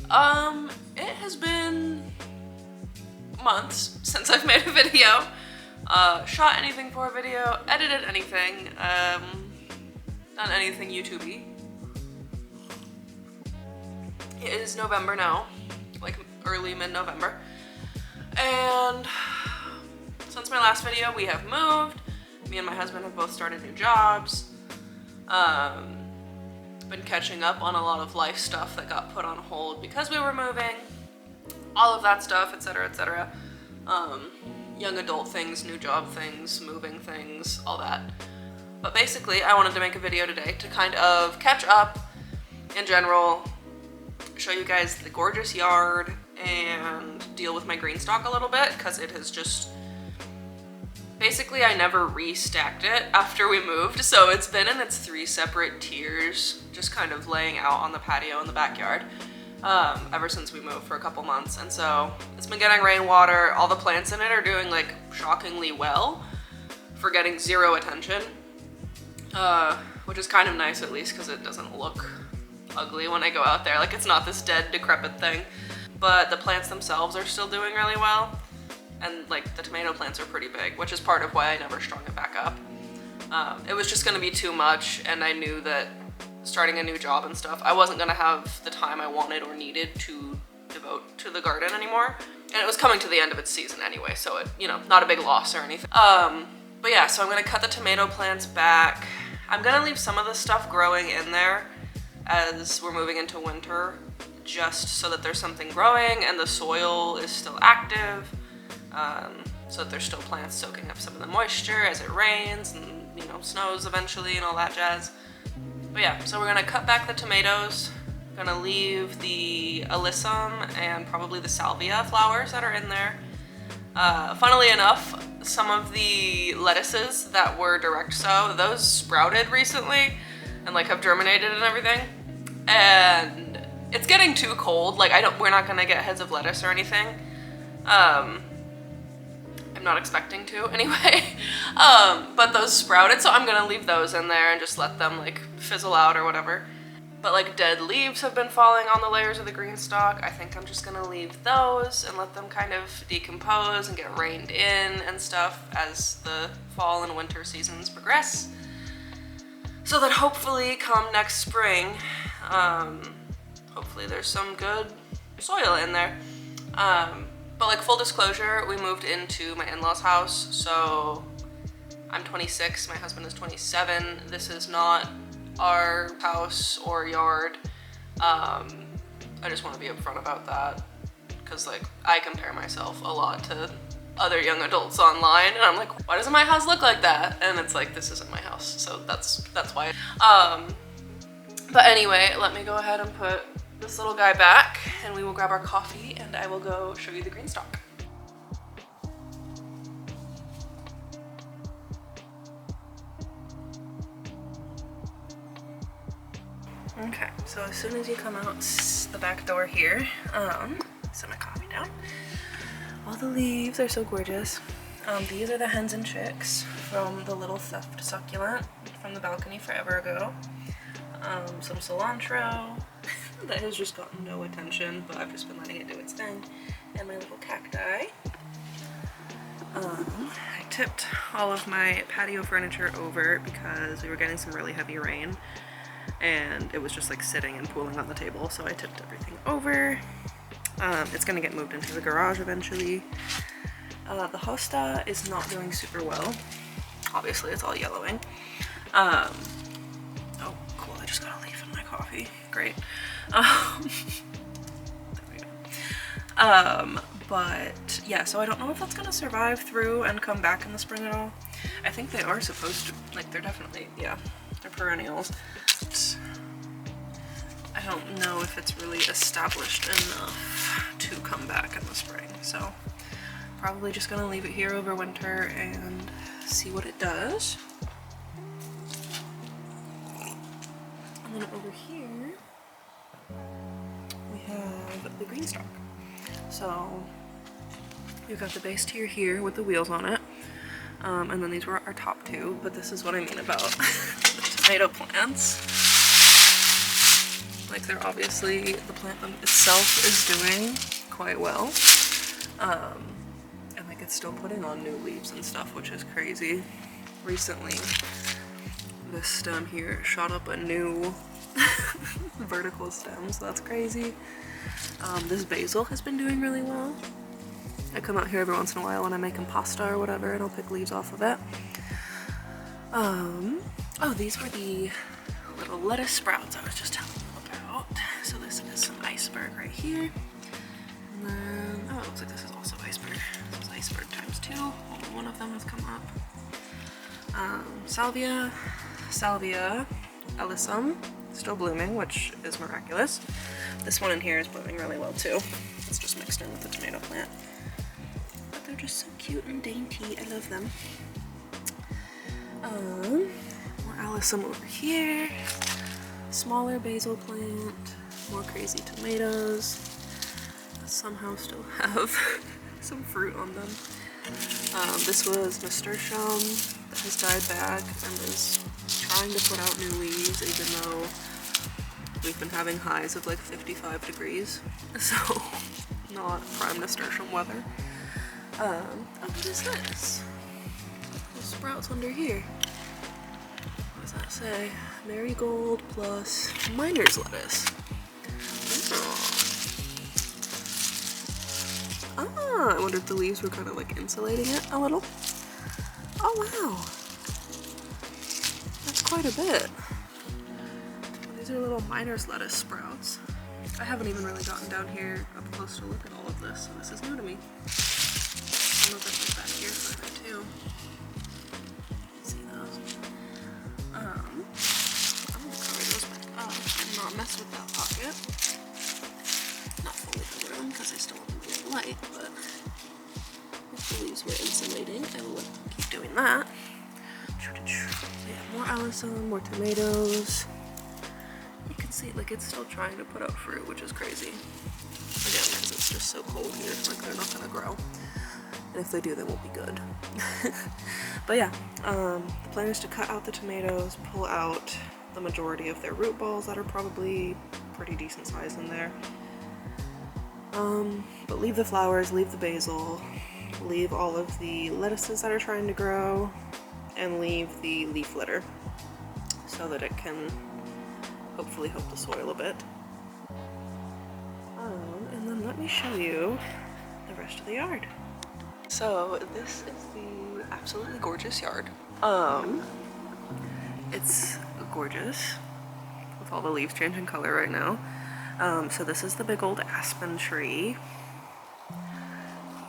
It has been months since I've made a video, shot anything for a video, edited anything, done anything YouTube-y. It is November now, like early mid-November, and since my last video we have moved. Me and my husband have both started new jobs. Been catching up on a lot of life stuff that got put on hold because we were moving, all of that stuff, etc., etc. Young adult things, new job things, moving things, all that. But basically I wanted to make a video today to kind of catch up in general, show you guys the gorgeous yard, and deal with my Greenstalk a little bit because it has just, basically I never restacked it after we moved, so it's been in its 3 separate tiers, just kind of laying out on the patio in the backyard ever since we moved for a couple months. And so it's been getting rainwater. All the plants in it are doing like shockingly well for getting 0 attention, which is kind of nice at least because it doesn't look ugly when I go out there. Like, it's not this dead, decrepit thing, but the plants themselves are still doing really well. And like the tomato plants are pretty big, which is part of why I never strung it back up. It was just gonna be too much, and I knew that starting a new job and stuff, I wasn't gonna have the time I wanted or needed to devote to the garden anymore. And it was coming to the end of its season anyway, so it, you know, not a big loss or anything. But yeah, so I'm gonna cut the tomato plants back. I'm gonna leave some of the stuff growing in there as we're moving into winter, just so that there's something growing and the soil is still active. So that there's still plants soaking up some of the moisture as it rains and, you know, snows eventually and all that jazz. But yeah, so we're gonna cut back the tomatoes, gonna leave the alyssum and probably the salvia flowers that are in there. Funnily enough, some of the lettuces that were direct sow, those sprouted recently and like have germinated and everything. And it's getting too cold. Like, we're not gonna get heads of lettuce or anything. I'm not expecting to anyway, but those sprouted, so I'm gonna leave those in there and just let them like fizzle out or whatever. But like dead leaves have been falling on the layers of the Greenstalk. I think I'm just gonna leave those and let them kind of decompose and get rained in and stuff as the fall and winter seasons progress. So that hopefully come next spring, hopefully there's some good soil in there. But like, full disclosure, we moved into my in-laws' house, so I'm 26, my husband is 27. This is not our house or yard. I just want to be upfront about that, because like, I compare myself a lot to other young adults online, and I'm like, why doesn't my house look like that? And it's like, this isn't my house, so that's why. But anyway, let me go ahead and put this little guy back, and we will grab our coffee, and I will go show you the Greenstalk. Okay, so as soon as you come out the back door here, set my coffee down. All the leaves are so gorgeous. These are the hens and chicks from the little theft succulent from the balcony forever ago. Some cilantro that has just gotten no attention, but I've just been letting it do its thing. And my little cacti. I tipped all of my patio furniture over because we were getting some really heavy rain and it was just like sitting and pooling on the table, so I tipped everything over. It's gonna get moved into the garage eventually. The hosta is not doing super well. Obviously it's all yellowing. Oh cool, I just got a leaf in my coffee. Great. There we go. But yeah, so I don't know if that's gonna survive through and come back in the spring at all. I think they are supposed to, like, they're definitely, yeah, they're perennials. But I don't know if it's really established enough to come back in the spring. So probably just gonna leave it here over winter and see what it does. And then over here, we have the Greenstalk. So we've got the base tier here with the wheels on it. And then these were our top two, but this is what I mean about the tomato plants. Like they're obviously, the plant itself is doing quite well. And like it's still putting on new leaves and stuff, which is crazy. Recently, this stem here shot up a new vertical stem, so that's crazy. This basil has been doing really well. I come out here every once in a while when I'm making pasta or whatever, and I'll pick leaves off of it. Oh, these were the little lettuce sprouts I was just telling you about. So this is some iceberg right here. And then, oh, it looks like this is also iceberg. This is iceberg times 2. Only one of them has come up. Salvia alyssum, still blooming, which is miraculous. This one in here is blooming really well too. It's just mixed in with the tomato plant. But they're just so cute and dainty. I love them. More alyssum over here. Smaller basil plant. More crazy tomatoes that somehow still have some fruit on them. This was nasturtium that has died back and is trying to put out new leaves, even though we've been having highs of like 55 degrees, so not prime nasturtium weather. Oh, what is this? Little sprouts under here. What does that say? Marigold plus miner's lettuce. Ah, I wonder if the leaves were kind of like insulating it a little. Oh wow, that's quite a bit. These are little miner's lettuce sprouts. I haven't even really gotten down here up close to look at all of this, so this is new to me. Some of it is back here further too. See those? I'm gonna cover those back up and not mess with that pocket. Not fully cover them because I still want them to get light, but if the leaves were insulating, I will keep doing that. Yeah, more alyssum, more tomatoes. You can see like it's still trying to put out fruit, which is crazy. Again, because it's just so cold here, like they're not gonna grow. And if they do, they won't be good. But yeah, the plan is to cut out the tomatoes, pull out the majority of their root balls that are probably pretty decent size in there. But leave the flowers, leave the basil, leave all of the lettuces that are trying to grow, and leave the leaf litter so that it can hopefully help the soil a bit. And then let me show you the rest of the yard. So this is the absolutely gorgeous yard. It's gorgeous with all the leaves changing color right now. So this is the big old aspen tree.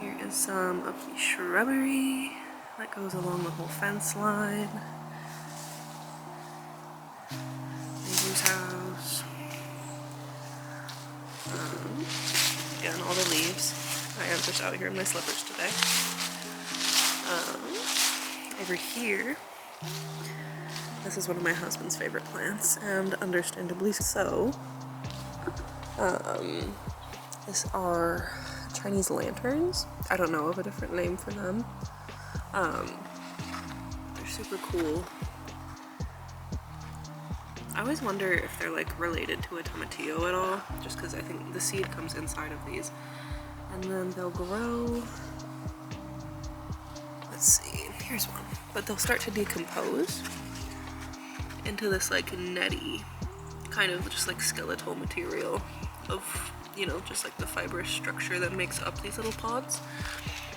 Here is some of the shrubbery that goes along the whole fence line. Neighbor's house. Again, all the leaves. I am just out here in my slippers today. Over here, this is one of my husband's favorite plants, and understandably so. These are Chinese lanterns. I don't know of a different name for them. They're super cool. I always wonder if they're like related to a tomatillo at all, just because I think the seed comes inside of these. And then they'll grow, let's see, here's one. But they'll start to decompose into this like netty, kind of just like skeletal material of, you know, just like the fibrous structure that makes up these little pods.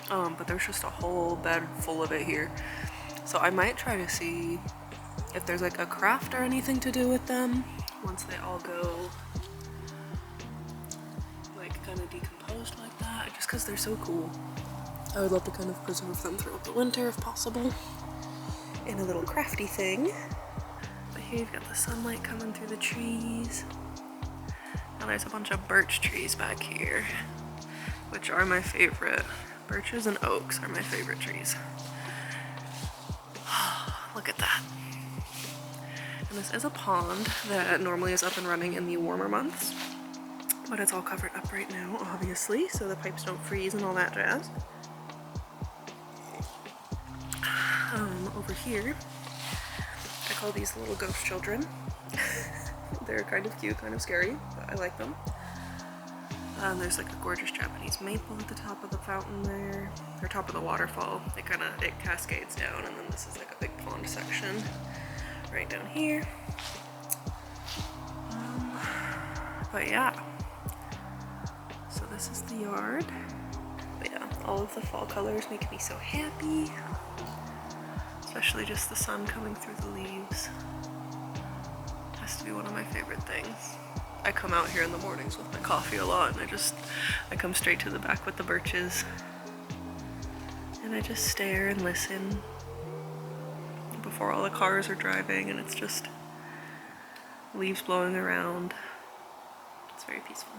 But there's just a whole bed full of it here. So I might try to see if there's like a craft or anything to do with them once they all go like kind of decomposed like that, just because they're so cool. I would love to kind of preserve them throughout the winter if possible in a little crafty thing. But here you've got the sunlight coming through the trees. And there's a bunch of birch trees back here, which are my favorite. Birches and oaks are my favorite trees. Look at that. And this is a pond that normally is up and running in the warmer months, but it's all covered up right now, obviously, so the pipes don't freeze and all that jazz. Over here, I call these little ghost children They're kind of cute, kind of scary, but I like them. There's like a gorgeous Japanese maple at the top of the fountain there, or top of the waterfall. It cascades down, and then this is like a big pond section right down here. But yeah, so this is the yard. But yeah, all of the fall colors make me so happy, especially just the sun coming through the leaves. Has to be one of my favorite things. I come out here in the mornings with my coffee a lot, and I come straight to the back with the birches, and I just stare and listen before all the cars are driving, and it's just leaves blowing around. It's very peaceful.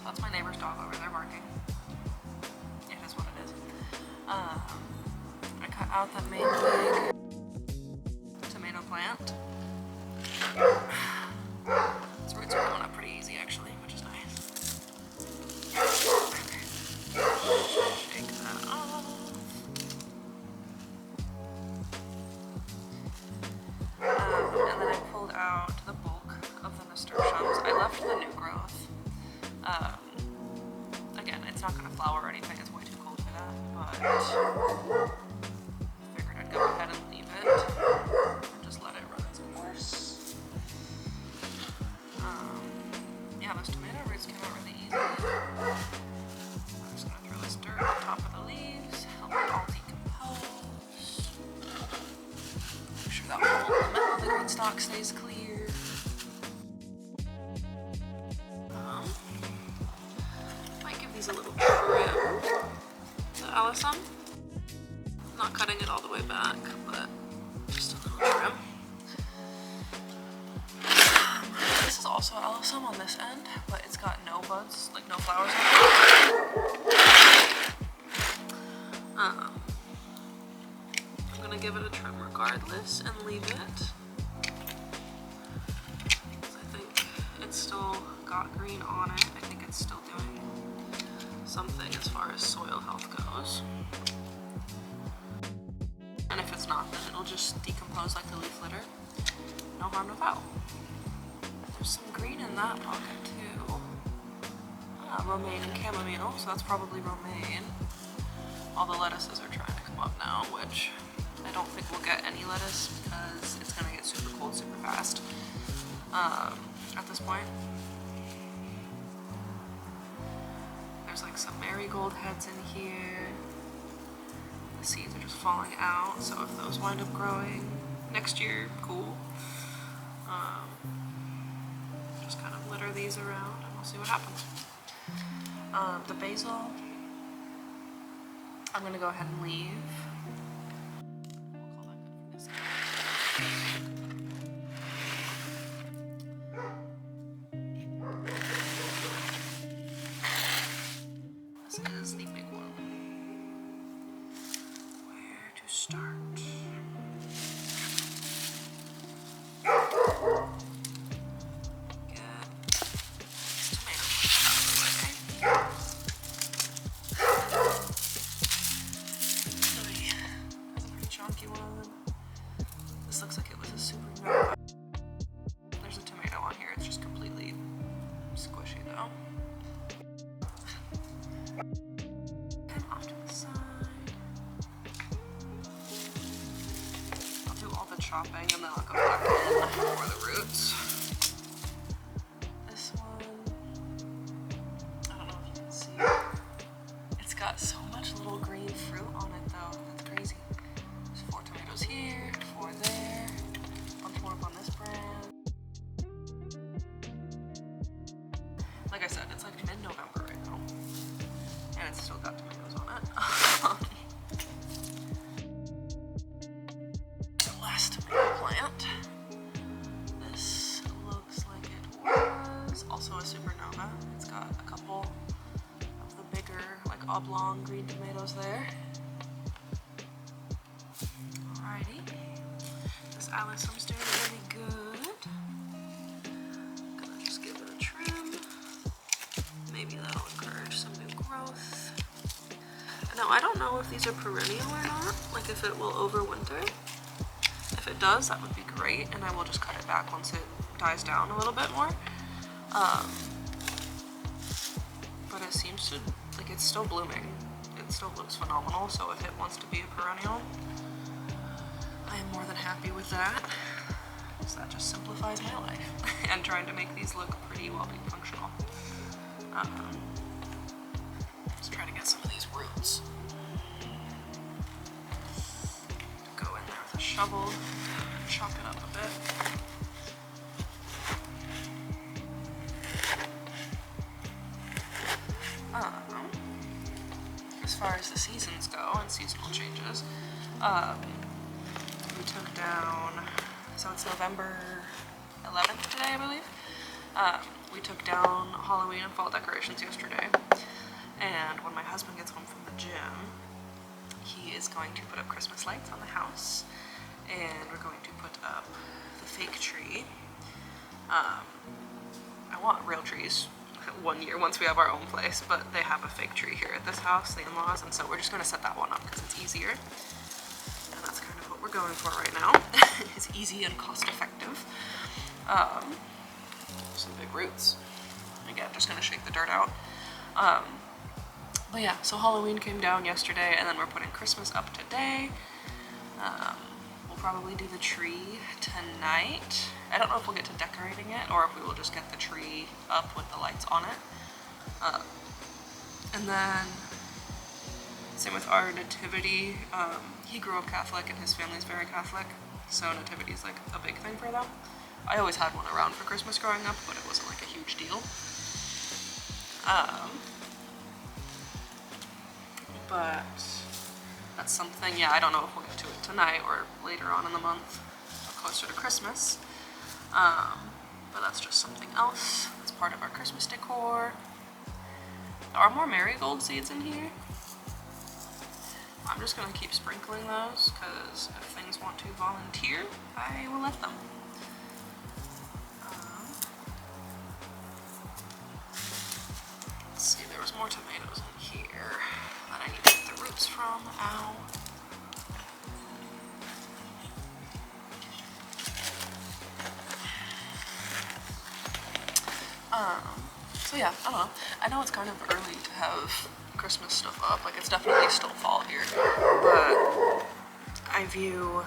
That's my neighbor's dog over there barking. It is what it is. I cut out the main big tomato plant. Its roots are coming up pretty easy actually, which is nice. Shake that off. And then I pulled out the bulk of the nasturtiums. I left the new growth. Again, it's not going to flower or anything, it's way too cold for that, but I figured I'd go ahead and leave it and just let it run its course. Yeah, those tomato roots came out really easy. I'm just going to throw this dirt on top of the leaves, help it all decompose. Make sure that whole middle of the Greenstalk stays clear. A little trim to Allison. Not cutting it all the way back, but just a little trim. This is also Allison on this end, but it's got no buds, like no flowers on it. I'm gonna give it a trim regardless and leave it. I think it's still got green on it. I think it's still doing something as far as soil health goes. And if it's not, then it'll just decompose like the leaf litter. No harm, no foul. There's some green in that pocket too. Romaine and chamomile, so that's probably romaine. All the lettuces are trying to come up now, which I don't think we'll get any lettuce because it's gonna get super cold super fast at this point. There's like some marigold heads in here. The seeds are just falling out, so if those wind up growing next year, cool. Just kind of litter these around and we'll see what happens. The basil, I'm gonna go ahead and leave. We'll call that good for this time. This is the big one. Where to start? This looks like it was a super no. There's a tomato on here, it's just completely squishy though. And off to the side. bit shopping and then I'll go back in for the roots. This one, I don't know if you can see. It's got so much little green fruit on it though. That's crazy. There's 4 tomatoes here, 4 there, bunch more up on this brand. Like I said, it's like mid-November right now, and it's still got tomatoes on it. The last tomato plant. This looks like it was also a supernova. It's got a couple of the bigger, like oblong green tomatoes there. Alrighty. This alyssum's doing really good. Gonna just give it a trim. Maybe that'll encourage some new growth. Now, I don't know if these are perennial or not, like if it will overwinter. If it does, that would be great, and I will just cut it back once it dies down a little bit more. But it seems to, like, it's still blooming. It still looks phenomenal, so if it wants to be a perennial, I am more than happy with that. So that just simplifies my life. And trying to make these look pretty while being functional. Let's try to get some of these roots. Go in there with a shovel, chop it up a bit. As far as the seasons go and seasonal changes, we took down, so it's November 11th today, I believe. We took down Halloween and fall decorations yesterday, and when my husband gets home from the gym, he is going to put up Christmas lights on the house, and we're going to put up the fake tree. I want real trees one year once we have our own place, but they have a fake tree here at this house, the in-laws, and so we're just going to set that one up because it's easier, and that's kind of what we're going for right now. It's easy and cost-effective. Some big roots. Again, just gonna shake the dirt out. But yeah, so Halloween came down yesterday, and then we're putting Christmas up today. We'll probably do the tree tonight. I don't know if we'll get to decorating it, or if we will just get the tree up with the lights on it. And then, same with our nativity. He grew up Catholic, and his family's very Catholic, so nativity's like a big thing for them. I always had one around for Christmas growing up, but it wasn't like a huge deal. But that's something, yeah, I don't know if we'll get to it tonight or later on in the month, or closer to Christmas. But that's just something else. It's part of our Christmas decor. There are more marigold seeds in here. I'm just gonna keep sprinkling those, because if things want to volunteer, I will let them. Let's see, there was more tomatoes in here that I need to get the roots from. Ow. So yeah, I don't know. I know it's kind of early to have Christmas stuff up. Like, it's definitely still fall here, but I view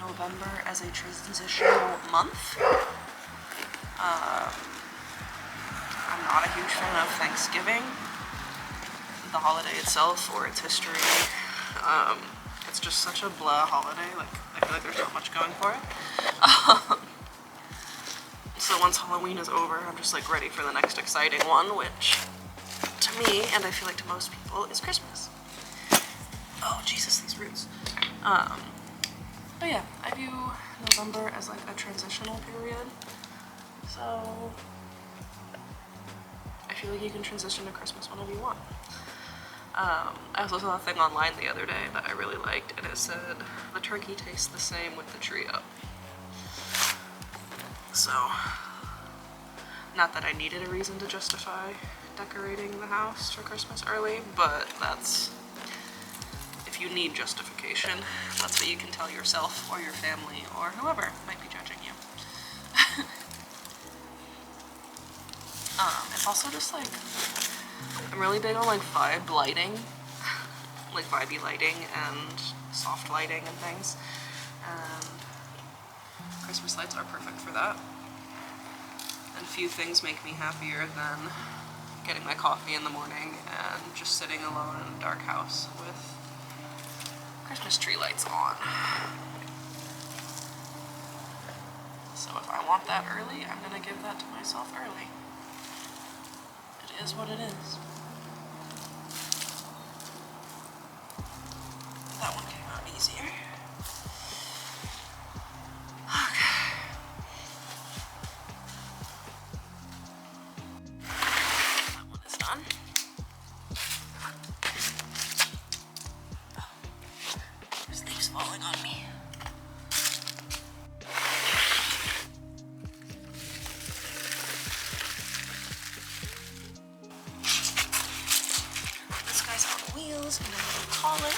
November as a transitional month. I'm not a huge fan of Thanksgiving, the holiday itself, or its history. It's just such a blah holiday. Like, I feel like there's not much going for it. So once Halloween is over, I'm just like ready for the next exciting one, which to me, and I feel like to most people, is Christmas. Oh Jesus, these roots. But yeah, I view November as like a transitional period. So I feel like you can transition to Christmas whenever you want. I also saw a thing online the other day that I really liked, and it said, the turkey tastes the same with the tree up. So, not that I needed a reason to justify decorating the house for Christmas early, but that's, if you need justification, that's what you can tell yourself or your family or whoever might be judging you. It's also just like, I'm really big on like vibe lighting, like vibey lighting and soft lighting and things. And Christmas lights are perfect for that. And few things make me happier than getting my coffee in the morning and just sitting alone in a dark house with Christmas tree lights on. So if I want that early, I'm gonna give that to myself early. It is what it is. That one came out easier. Okay. That one is done. Oh, there's leaves falling on me. This guy's on wheels and a little collar.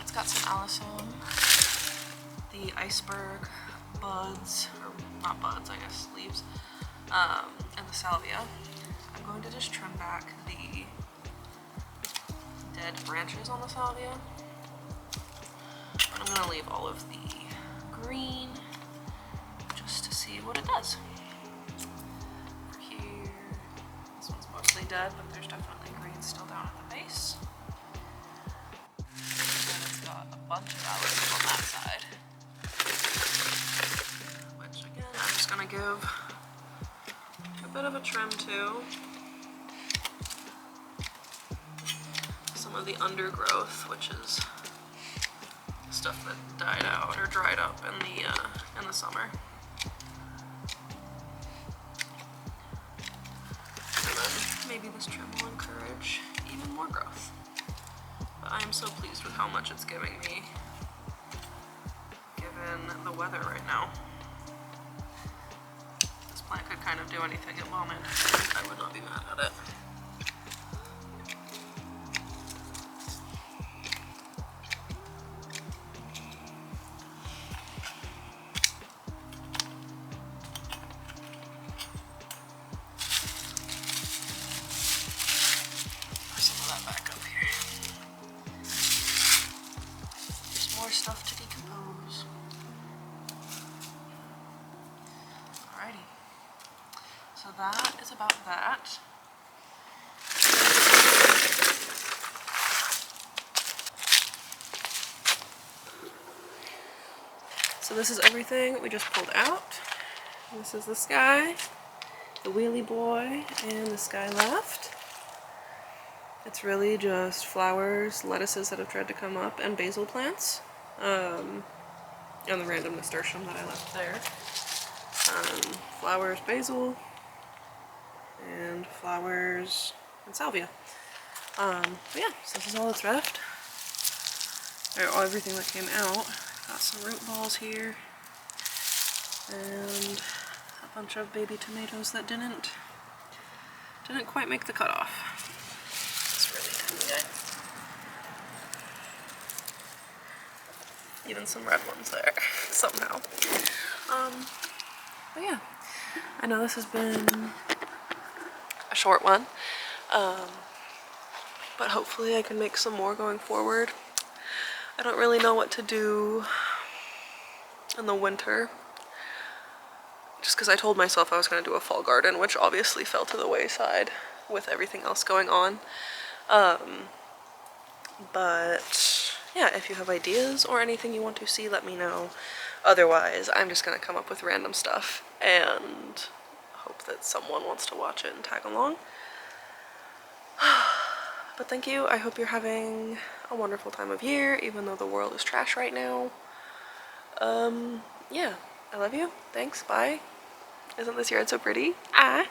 It's got some Alisone, the iceberg buds, or not buds, I guess, leaves, and the salvia. I'm going to just trim back the dead branches on the salvia. And I'm going to leave all of the green just to see what it does. Over here, this one's mostly dead, but there's definitely green still down at the base. A bunch of Alisone on that side, which again I'm just gonna give a bit of a trim to. Some of the undergrowth, which is stuff that died out or dried up in the summer. And then maybe this trim will encourage even more growth. But I am so pleased with how much it's giving me, given the weather right now. This plant could kind of do anything it wanted. I would not be mad at it. Stuff to decompose. Alrighty. So that is about that. So this is everything we just pulled out. This is the sky, the wheelie boy, and the sky left. It's really just flowers, lettuces that have tried to come up, and basil plants. And the random nasturtium that I left there. Flowers, basil, and flowers and salvia. But yeah, so this is all that's left. Or everything that came out. Got some root balls here, and a bunch of baby tomatoes that didn't quite make the cutoff. It's really tiny, guys. Even some red ones there, somehow. But yeah, I know this has been a short one, but hopefully I can make some more going forward. I don't really know what to do in the winter, just because I told myself I was going to do a fall garden, which obviously fell to the wayside with everything else going on. But yeah, if you have ideas or anything you want to see, let me know. Otherwise, I'm just gonna come up with random stuff and hope that someone wants to watch it and tag along. But thank you. I hope you're having a wonderful time of year, even though the world is trash right now. Yeah, I love you. Thanks, bye. Isn't this yard so pretty? Ah.